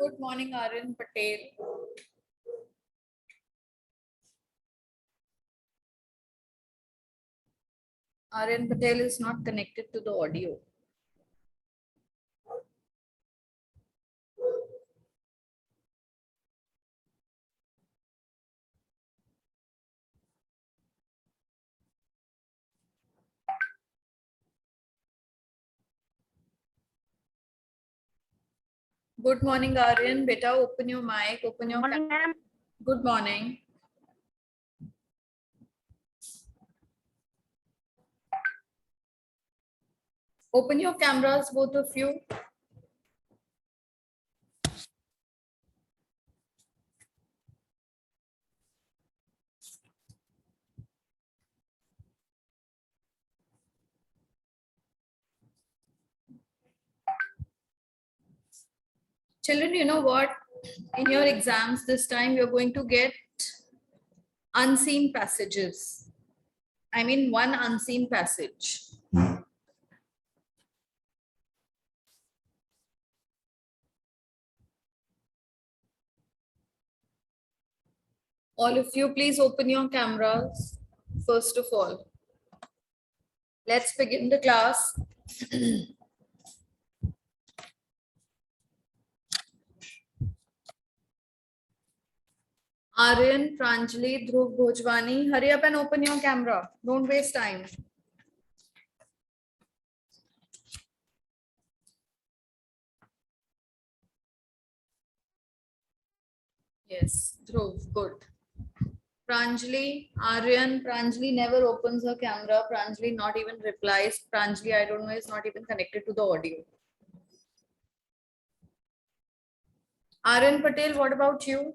Good morning, Aryan Patel. Aryan Patel is not connected to the audio. Good morning, Aryan. Beta, open your mic, open your Morning, ma'am. Good morning. Open your cameras, both of you. Children, you know what? In your exams this time, you're going to get unseen passages. I mean, one unseen passage. All of you, please open your cameras. First of all, let's begin the class. Aryan, Pranjali, Dhruv, Bhojwani, hurry up and open your camera. Don't waste time. Yes, Dhruv, good. Pranjali, Aryan, Pranjali never opens her camera. Pranjali not even replies. Pranjali, I don't know, is not even connected to the audio. Aryan Patel, what about you?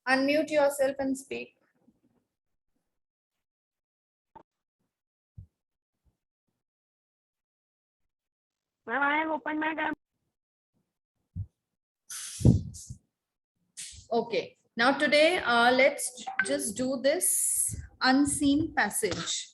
Unmute yourself and speak. Ma'am, I have opened my camera. Okay, now today let's just do this unseen passage.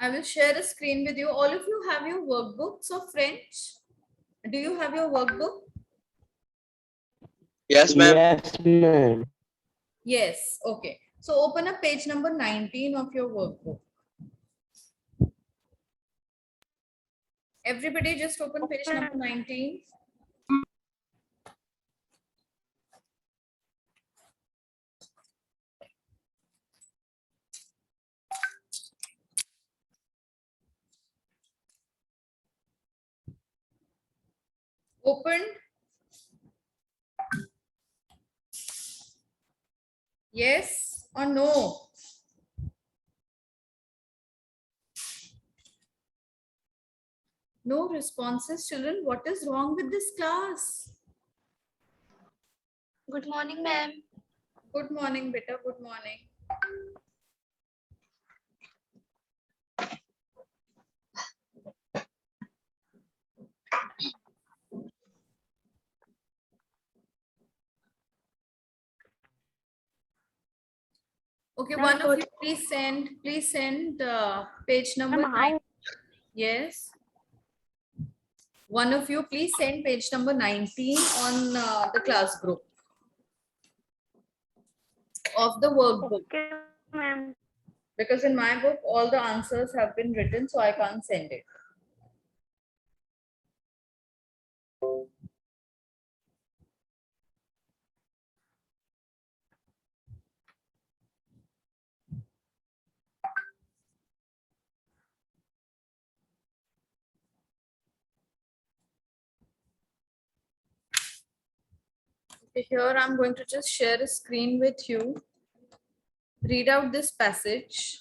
I will share a screen with you. All of you have your workbooks of French. Do you have your workbook? Yes, ma'am. Yes, ma'am. Yes. Okay. So open up page number 19 of your workbook. Everybody just open page number 19. Open. Yes or no? No responses, children. What is wrong with this class? Good morning, ma'am. Good morning, beta. Good morning. Okay, Ma'am, one of good. you please send page number Ma'am, how? 9. Yes. One of you please send page number 19 on the class group of the workbook. Okay, ma'am. Because in my book, all the answers have been written, so I can't send it. Okay, here I'm going to just share a screen with you. Read out this passage.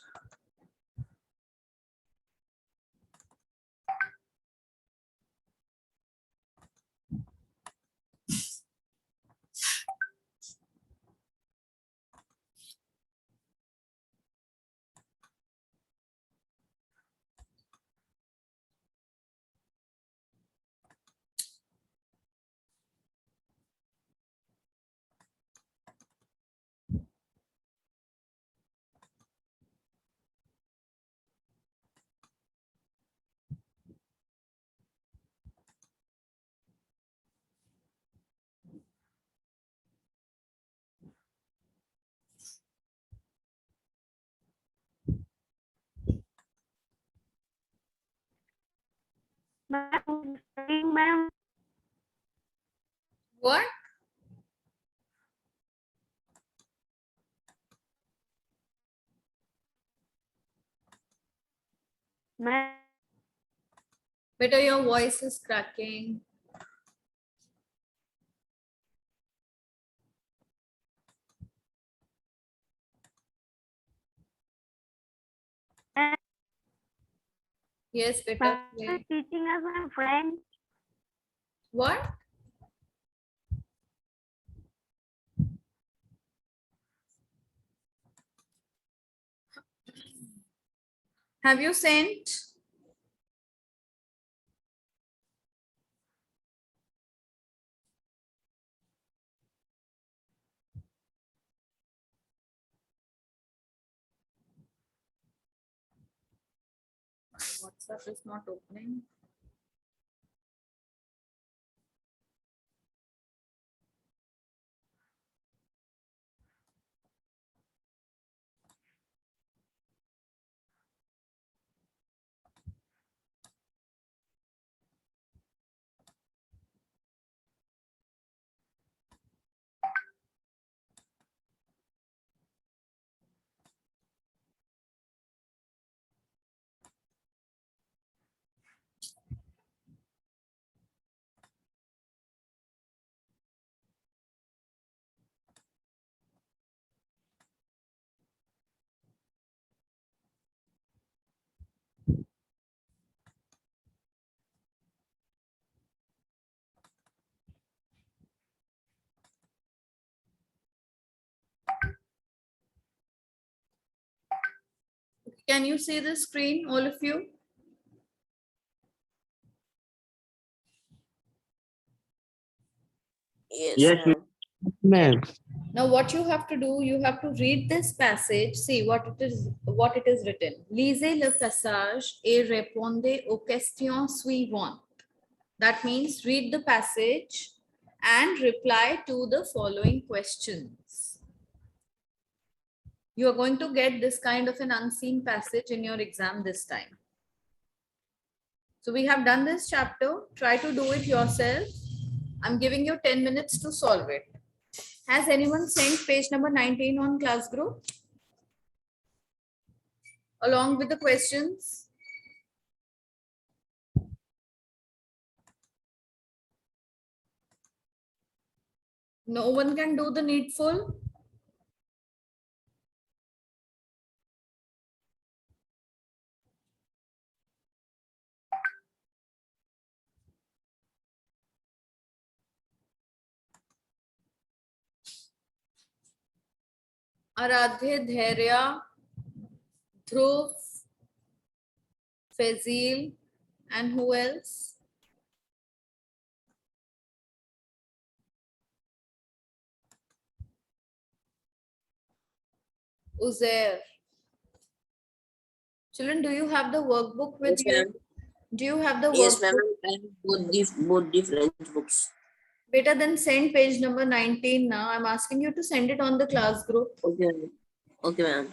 Studying, ma'am. What? Ma'am. Better, your voice is cracking. Yes, better. Ma'am is teaching us my friend. What? Have you sent? WhatsApp is not opening. Can you see the screen, all of you? Yes, ma'am. Now what you have to do, you have to read this passage, see what it is written. Lisez le passage et répondez aux questions suivantes. That means read the passage and reply to the following questions. You are going to get this kind of an unseen passage in your exam this time. So we have done this chapter. Try to do it yourself. I'm giving you 10 minutes to solve it. Has anyone sent page number 19 on class group? Along with the questions? No one can do the needful? Aradhya, Dhairya, Dhruv, Fazil, and who else? Uzair. Children, do you have the workbook with Yes, you? ma'am. Do you have the Yes, ma'am. workbook? I have both different books. Better than send page number 19 now. I'm asking you to send it on the class group. Okay, ma'am. Okay, ma'am.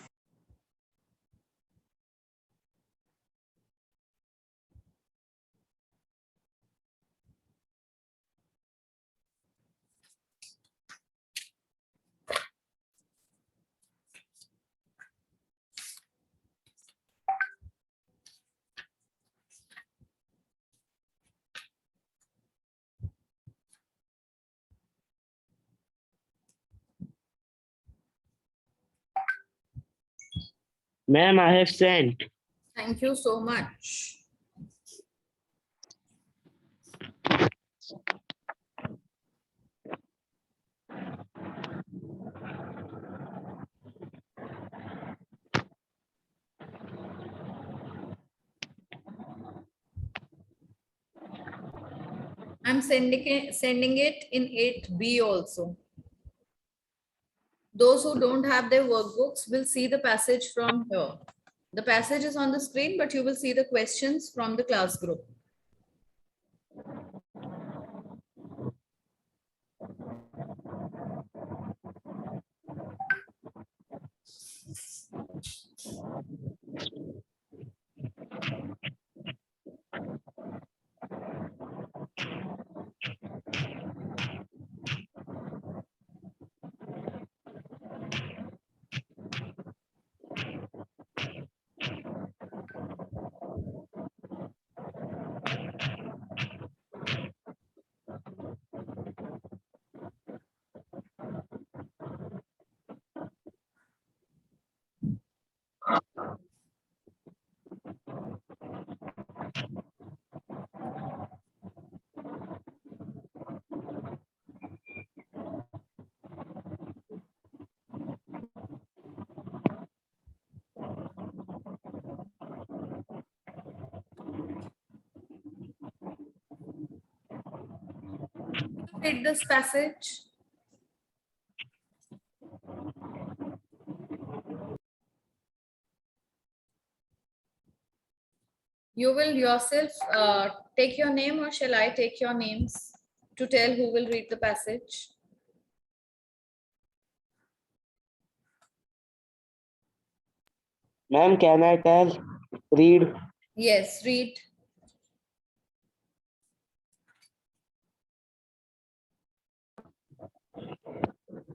Ma'am, I have sent. Thank you so much. I'm sending it in 8B also. Those who don't have their workbooks will see the passage from here. The passage is on the screen, but you will see the questions from the class group. Read this passage. You will yourself take your name, or shall I take your names to tell who will read the passage? Ma'am, can I tell? Read. Yes, read.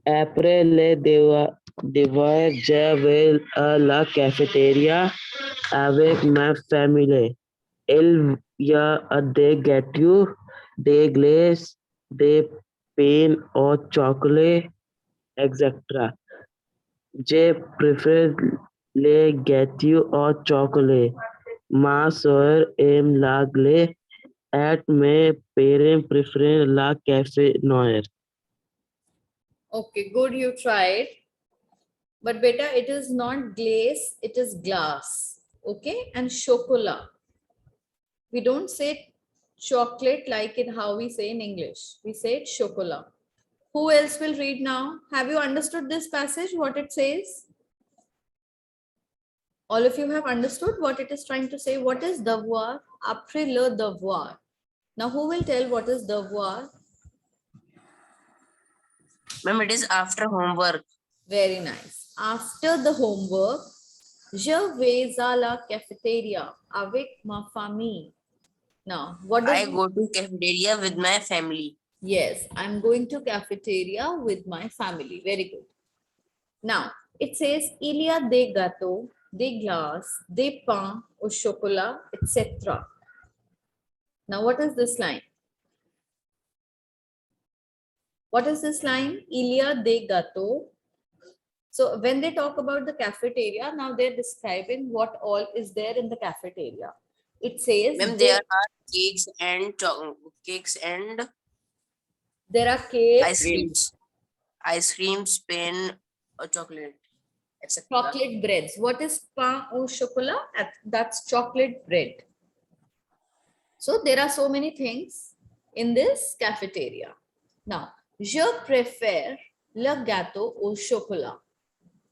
Après le devoir, je vais à la cafétéria avec ma famille. Il y a des gâteaux, des glaces, des pains au chocolat, etc. Je préfère les gâteaux au chocolat. Ma soeur aime la glace et mes parents préfèrent la café noir. Okay, good, you tried. But beta, it is not glaze, it is glass. Okay, and chocolat. We don't say chocolate like in how we say in English. We say chocolat. Who else will read now? Have you understood this passage, what it says? All of you have understood what it is trying to say. What is devoir? Après le devoir. Now, who will tell what is devoir? Ma'am, it is after homework. Very nice. After the homework, je vais à la cafétéria avec ma famille. Now, what does I go to cafeteria with my family. Yes, I'm going to cafeteria with my family. Very good. Now, it says il y a des gâteaux, des glaces, des pains au chocolat, etc. Now, what is this line? What is this line? Il y a des gâteaux. So when they talk about the cafeteria, now they're describing what all is there in the cafeteria. It says Ma'am, there are cakes and there are cakes, ice creams, pen, chocolate, etc. chocolate breads. What is pain au chocolat? That's chocolate bread. So there are so many things in this cafeteria. Now, je préfère le gâteau au chocolat.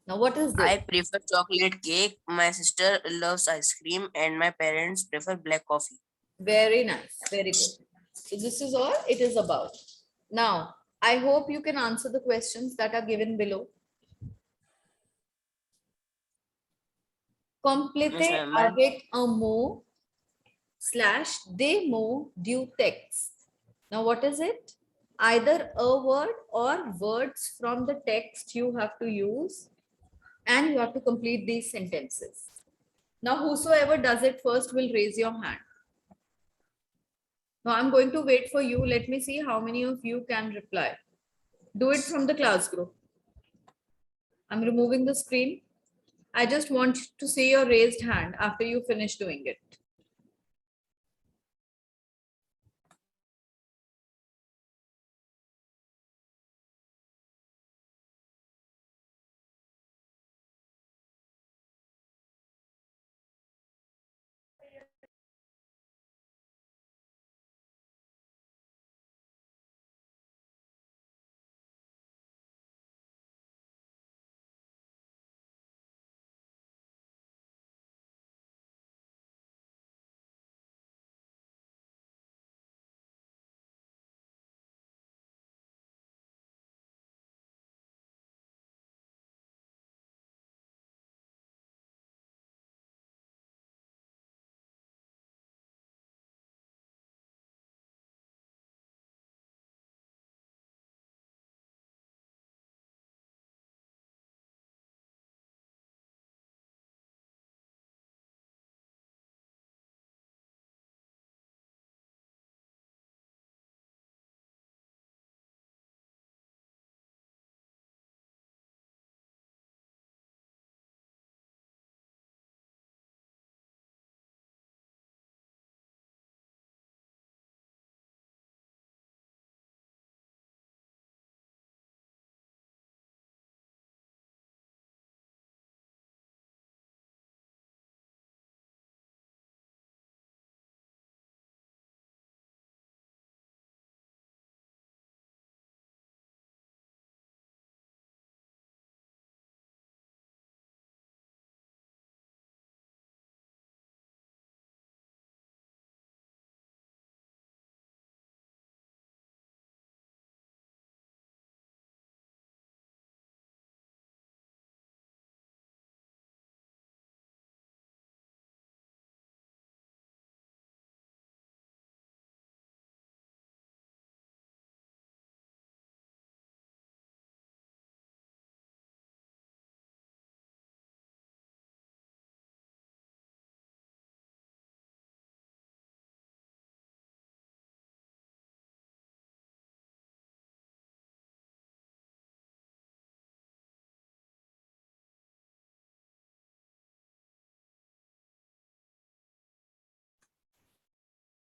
Now, what is this? I prefer chocolate cake. My sister loves ice cream, and my parents prefer black coffee. Very nice. Very good. So this is all it is about. Now, I hope you can answer the questions that are given below. Complétez Yes, ma'am. avec un mot / des mots du texte. Now, what is it? Either a word or words from the text you have to use, and you have to complete these sentences. Now, whosoever does it first will raise your hand. Now, I'm going to wait for you. Let me see how many of you can reply. Do it from the class group. I'm removing the screen. I just want to see your raised hand after you finish doing it.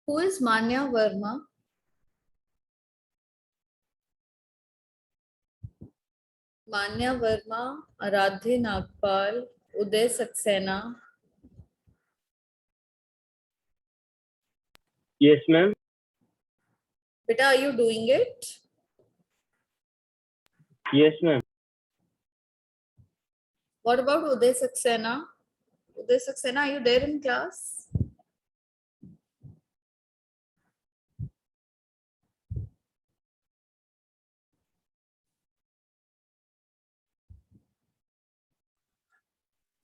Who is Manya Verma? Manya Verma, Aradhya Nagpal, Uday Saxena. Yes, ma'am. Beta, are you doing it? Yes, ma'am. What about Uday Saxena? Uday Saxena, are you there in class?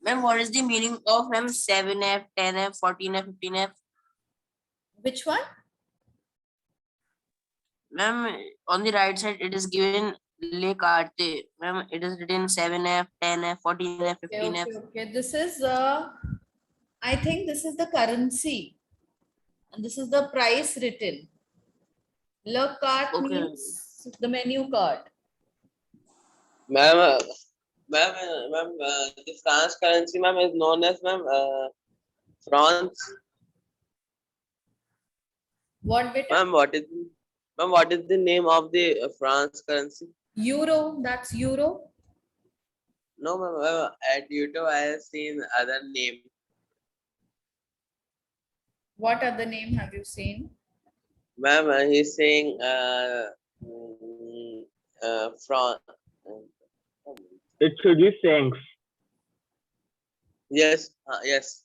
Ma'am, what is the meaning of ma'am 7F, 10F, 14F, 15F? Which one? Ma'am, on the right side it is given Le Carte. Ma'am, it is written 7F, 10F, 14F, Okay, 15F. okay. This is, I think this is the currency. And this is the price written. Le carte Okay. means the menu card. Ma'am, the France currency, ma'am, is known as France. What beta? Ma'am, what is the name of the France currency? Euro, that's euro. No, ma'am, at YouTube I have seen other name. What other name have you seen? Ma'am, he's saying France. It should be francs. Yes, yes.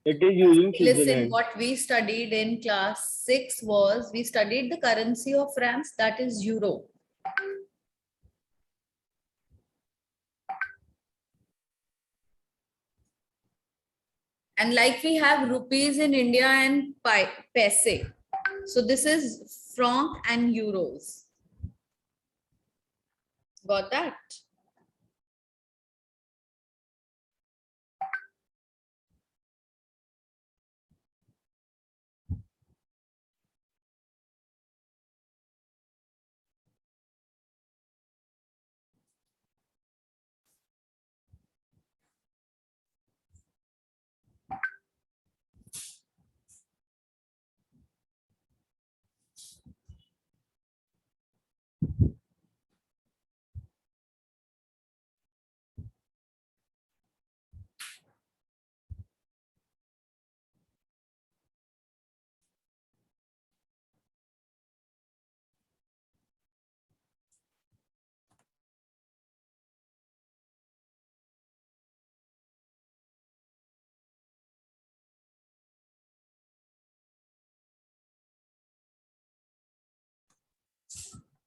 It is using Listen, Switzerland. what we studied in class 6 was we studied the currency of France, that is euro. And like we have rupees in India and paise. So this is franc and euros. Got that?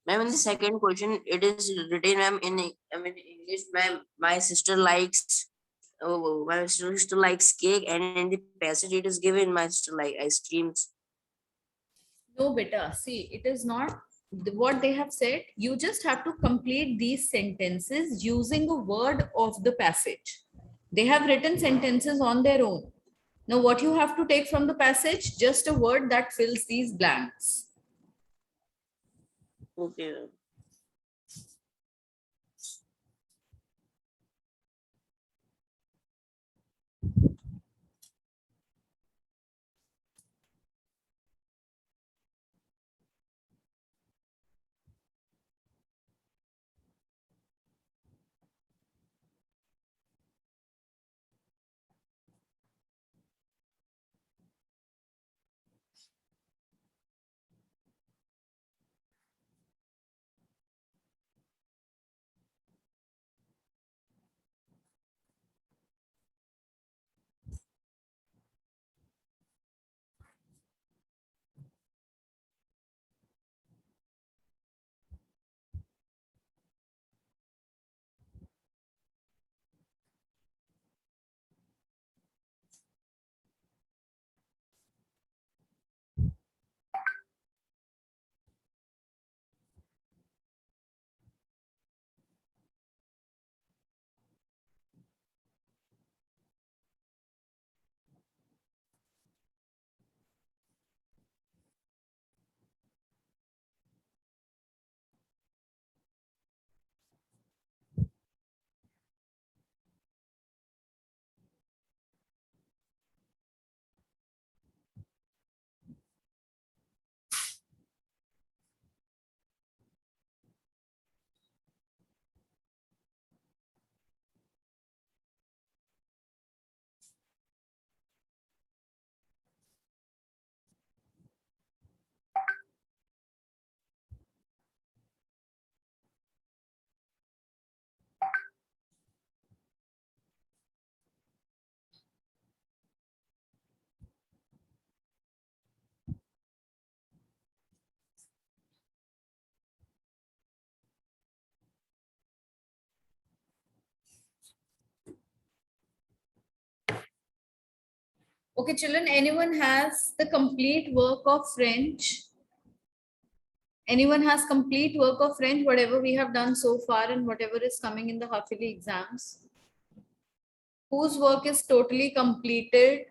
Ma'am, in the second question, it is written, ma'am, in English, ma'am, my sister likes, oh, my sister likes cake, and in the passage it is given, my sister like ice creams. No, beta. See, it is not what they have said. You just have to complete these sentences using a word of the passage. They have written sentences on their own. Now, what you have to take from the passage, just a word that fills these blanks. Okay. Ma'am. Okay, children, anyone has the complete work of French? Anyone has complete work of French, whatever we have done so far and whatever is coming in the half-yearly exams? Whose work is totally completed?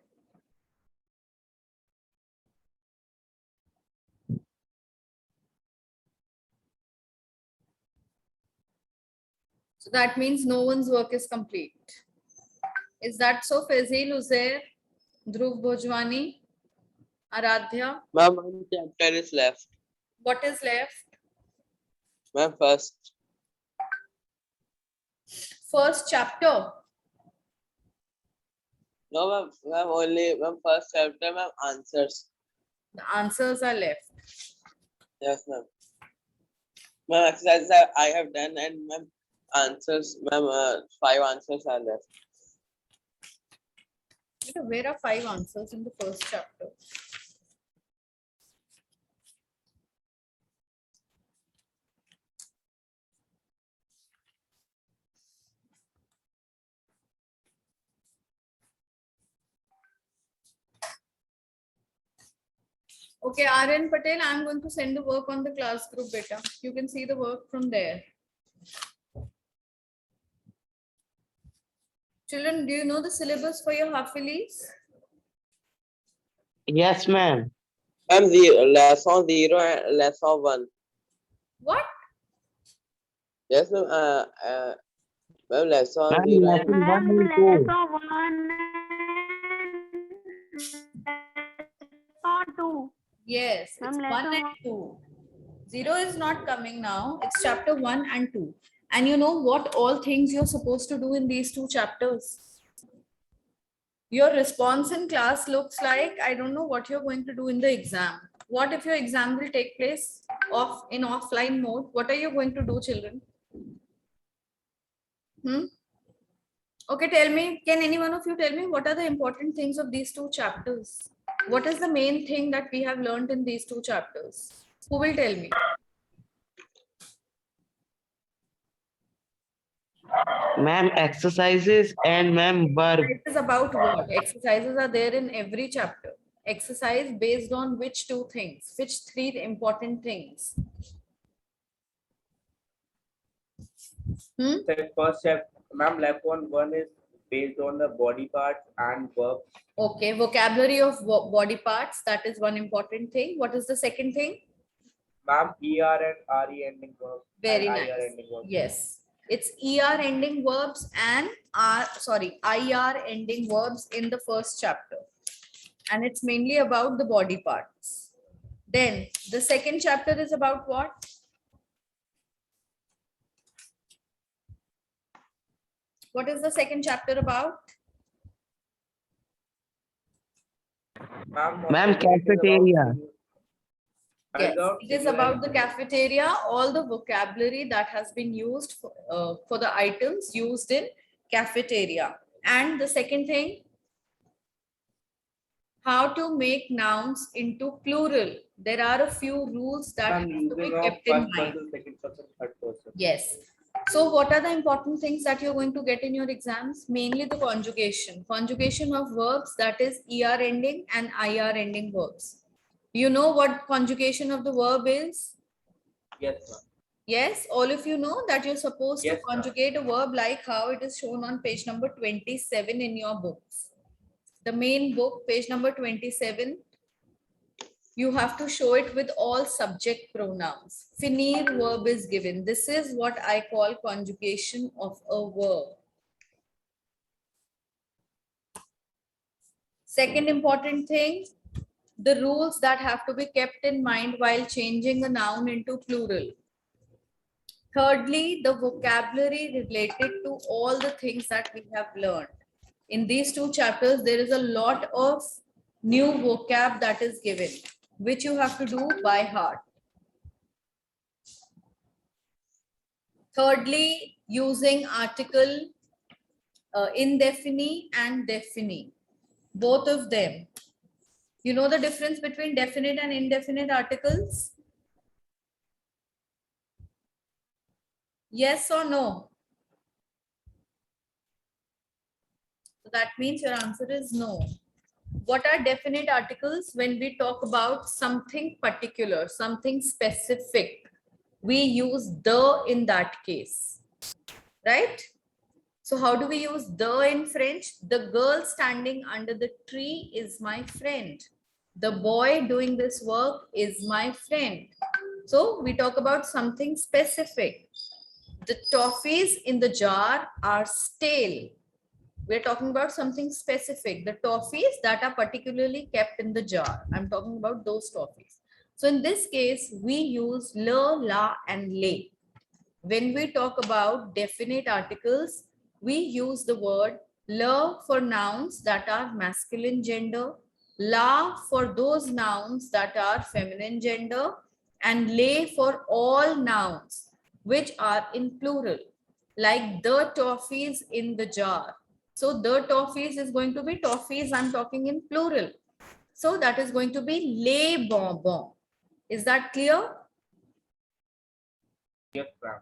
So that means no one's work is complete. Is that so, Fazil, Uzair, Dhruv Bhojwani, Aradhya? Ma'am, one chapter is left. What is left? Ma'am, first. First chapter. No, ma'am, only ma'am, first chapter, ma'am, answers. The answers are left. Yes, ma'am. Ma'am, exercises I have done, and ma'am, answers, ma'am, 5 answers are left. Where are 5 answers in the first chapter? Okay, Aryan Patel, I'm going to send the work on the class group beta. You can see the work from there. Children, do you know the syllabus for your half-yearlies? Yes, ma'am. Ma'am, lesson 0 and lesson 1. What? Yes, ma'am, ma'am, lesson Ma'am, 0 lesson and one Ma'am, and two. lesson 1 and lesson 2. Yes, it's Ma'am, 1 lesson and one. 2. 0 is not coming now. It's chapter 1 and 2. And you know what all things you're supposed to do in these 2 chapters? Your response in class looks like, I don't know what you're going to do in the exam. What if your exam will take place in offline mode? What are you going to do, children? Okay, tell me, can any one of you tell me what are the important things of these 2 chapters? What is the main thing that we have learned in these 2 chapters? Who will tell me? Ma'am, exercises and ma'am, verb. It is about what? Exercises are there in every chapter. Exercise based on which 2 things? Which 3 important things? The first chapter, ma'am, left one is based on the body parts and verbs. Okay, vocabulary of body parts. That is one important thing. What is the second thing? Ma'am, ER and RE ending verbs. Very and nice. IR ending verbs. Yes, it's ER ending verbs and IR ending verbs in the first chapter. And it's mainly about the body parts. Then the second chapter is about what? What is the second chapter about? Ma'am, Ma'am, it is about cafeteria. Yes, about it is about the cafeteria, all the vocabulary that has been used for the items used in cafeteria. And the second thing, how to make nouns into plural. There are a few rules that have Ma'am, to be using of kept in first mind. person, second person, third person. Yes. So what are the important things that you're going to get in your exams? Mainly the conjugation. Conjugation of verbs, that is ER ending and IR ending verbs. You know what conjugation of the verb is? Yes, ma'am. Yes, all of you know that you're supposed Yes, to ma'am. conjugate a verb like how it is shown on page number 27 in your books. The main book, page number 27, you have to show it with all subject pronouns. Finir verb is given. This is what I call conjugation of a verb. Second important thing, the rules that have to be kept in mind while changing a noun into plural. Thirdly, the vocabulary related to all the things that we have learned. In these 2 chapters, there is a lot of new vocab that is given, which you have to do by heart. Thirdly, using article indefinite and definite, both of them. You know the difference between definite and indefinite articles? Yes or no? So that means your answer is no. what are definite articles? When we talk about something particular, something specific, we use the in that case, right? So how do we use the in French? The girl standing under the tree is my friend. The boy doing this work is my friend. So we talk about something specific. The toffees in the jar are stale. We're talking about something specific. The toffees that are particularly kept in the jar. I'm talking about those toffees. So in this case, we use le, la, and le. When we talk about definite articles, we use the word le for nouns that are masculine gender, la for those nouns that are feminine gender, and le for all nouns which are in plural, like the toffees in the jar. So the toffees is going to be toffees, I'm talking in plural. So that is going to be les bonbons. Is that clear? Yes, ma'am.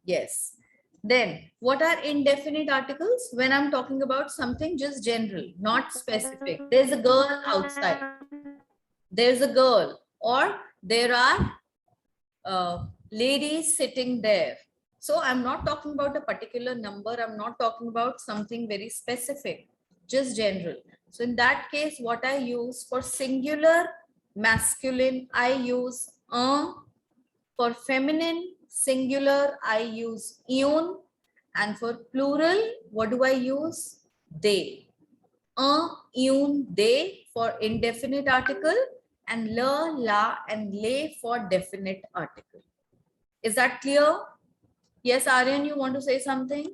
Yes. Then what are indefinite articles? When I'm talking about something just general, not specific. There's a girl outside. There's a girl, or there are ladies sitting there. So I'm not talking about a particular number. I'm not talking about something very specific, just general. So in that case, what I use for singular masculine, I use un. For feminine singular, I use ion. And for plural, what do I use? They. Ion, they for indefinite article, and la, la, and le for definite article. Is that clear? Yes, Aryan, you want to say something?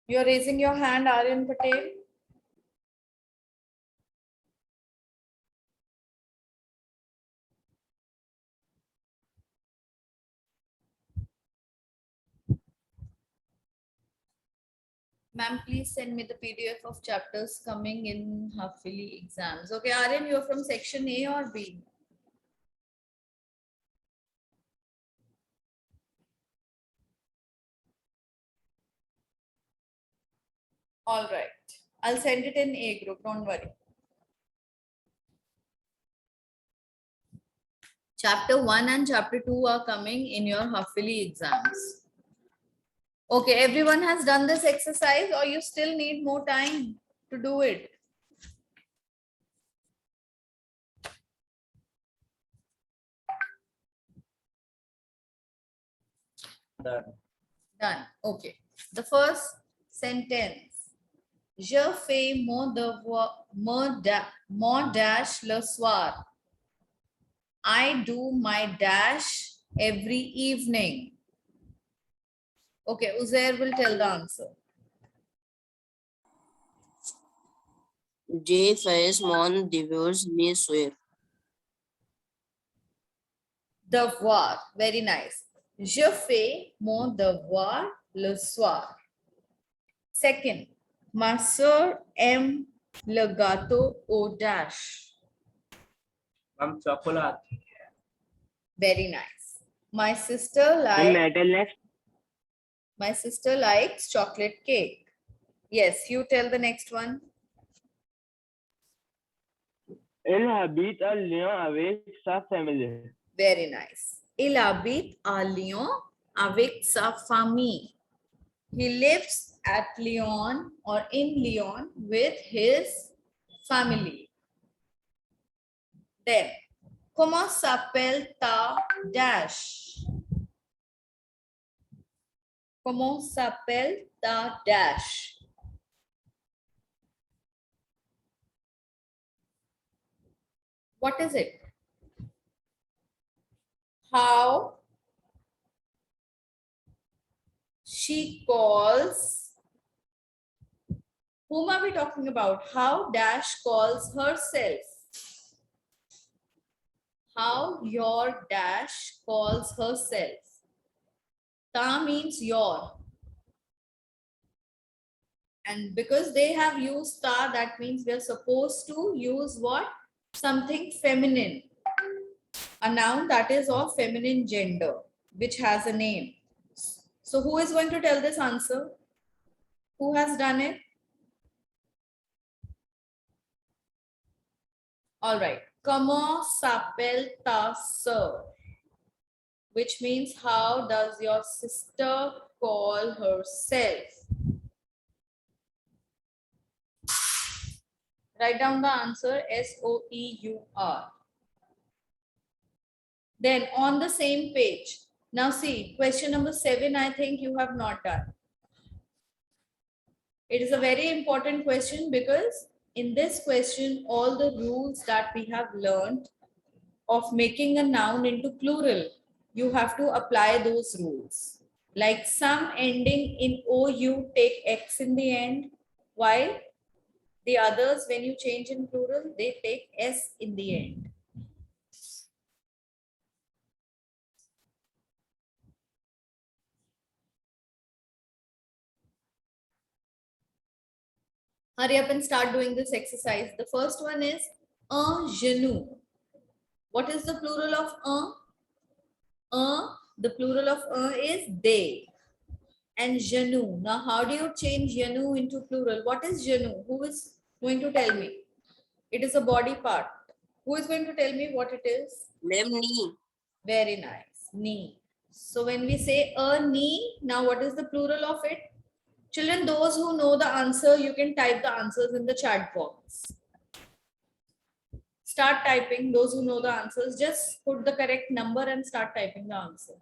You're raising your hand, Aryan Patel. Ma'am, please send me the PDF of chapters coming in half-yearly exams. Okay, Aryan, you're from section A or B? All right. I'll send it in A group, don't worry. Chapter 1 and chapter 2 are coming in your half-yearly exams. Okay, everyone has done this exercise, or you still need more time to do it? Done. Done. Okay. The first sentence. Je fais mon devoir, mon dash le soir. I do my dash every evening. Okay, Uzair will tell the answer. Je fais mon devoir le soir. Devoir. Very nice. Je fais mon devoir le soir. Second, ma soeur aime le gâteau au dash. Ma'am, chocolate. Very nice. My sister likes next. My sister likes chocolate cake. Yes, you tell the next one. Elle habite à Lyon avec sa famille. Very nice. Il habite à Lyon avec sa famille. He lives at Lyon or in Lyon with his family. Then, comment s'appelle ta dash? Comment s'appelle ta dash? What is it? How she calls. Whom are we talking about? How dash calls herself. How your dash calls herself. Ta means your. And because they have used ta, that means we are supposed to use what? Something feminine. A noun that is of feminine gender, which has a name. So who is going to tell this answer? Who has done it? All right. Comment s'appelle ta sœur? Which means how does your sister call herself? Write down the answer SOEUR. Then on the same page, now see question number 7, I think you have not done. It is a very important question because in this question, all the rules that we have learned of making a noun into plural, you have to apply those rules. Like some ending in OU take X in the end, while the others, when you change in plural, they take S in the end. Hurry up and start doing this exercise. The first one is un genou. What is the plural of un? The plural of is they. And genou. Now, how do you change genou into plural? What is genou? Who is going to tell me? It is a body part. Who is going to tell me what it is? Ma'am, knee. Very nice. Knee. So when we say a knee, now what is the plural of it? Children, those who know the answer, you can type the answers in the chat box. Start typing. Those who know the answers, just put the correct number and start typing the answer.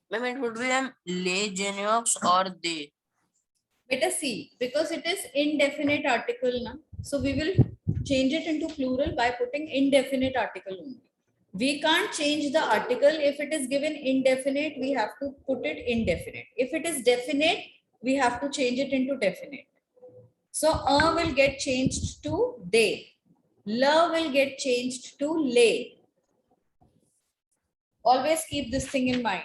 Ma'am, it would be les geniox or they. Beta C, because it is indefinite article na, so we will change it into plural by putting indefinite article only. We can't change the article. If it is given indefinite, we have to put it indefinite. If it is definite, we have to change it into definite. So will get changed to they. La will get changed to lay. Always keep this thing in mind.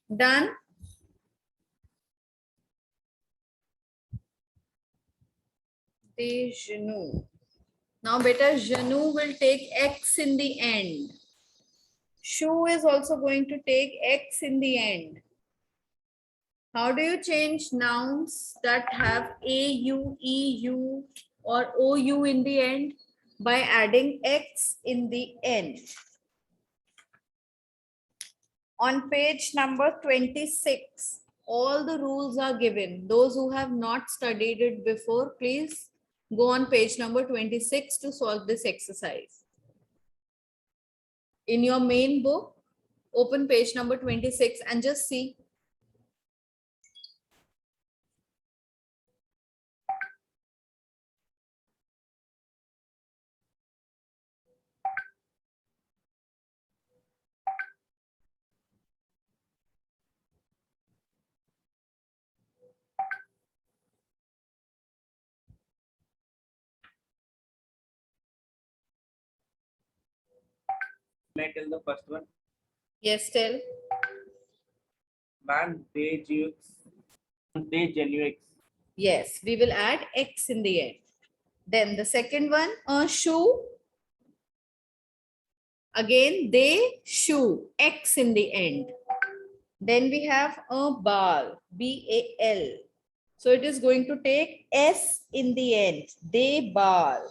Done? Des genoux. Now beta genou will take X in the end. Shoe is also going to take X in the end. How do you change nouns that have AU, EU or OU in the end? By adding X in the end. On page number 26, all the rules are given. Those who have not studied it before, please go on page number 26 to solve this exercise. In your main book, open page number 26 and just see. May I tell the first one? Yes, tell. Ma'am, they genuix. Yes, we will add X in the end. Then the second one, a shoe. Again, they shoe, X in the end. Then we have a ball, BAL. So it is going to take S in the end, they ball.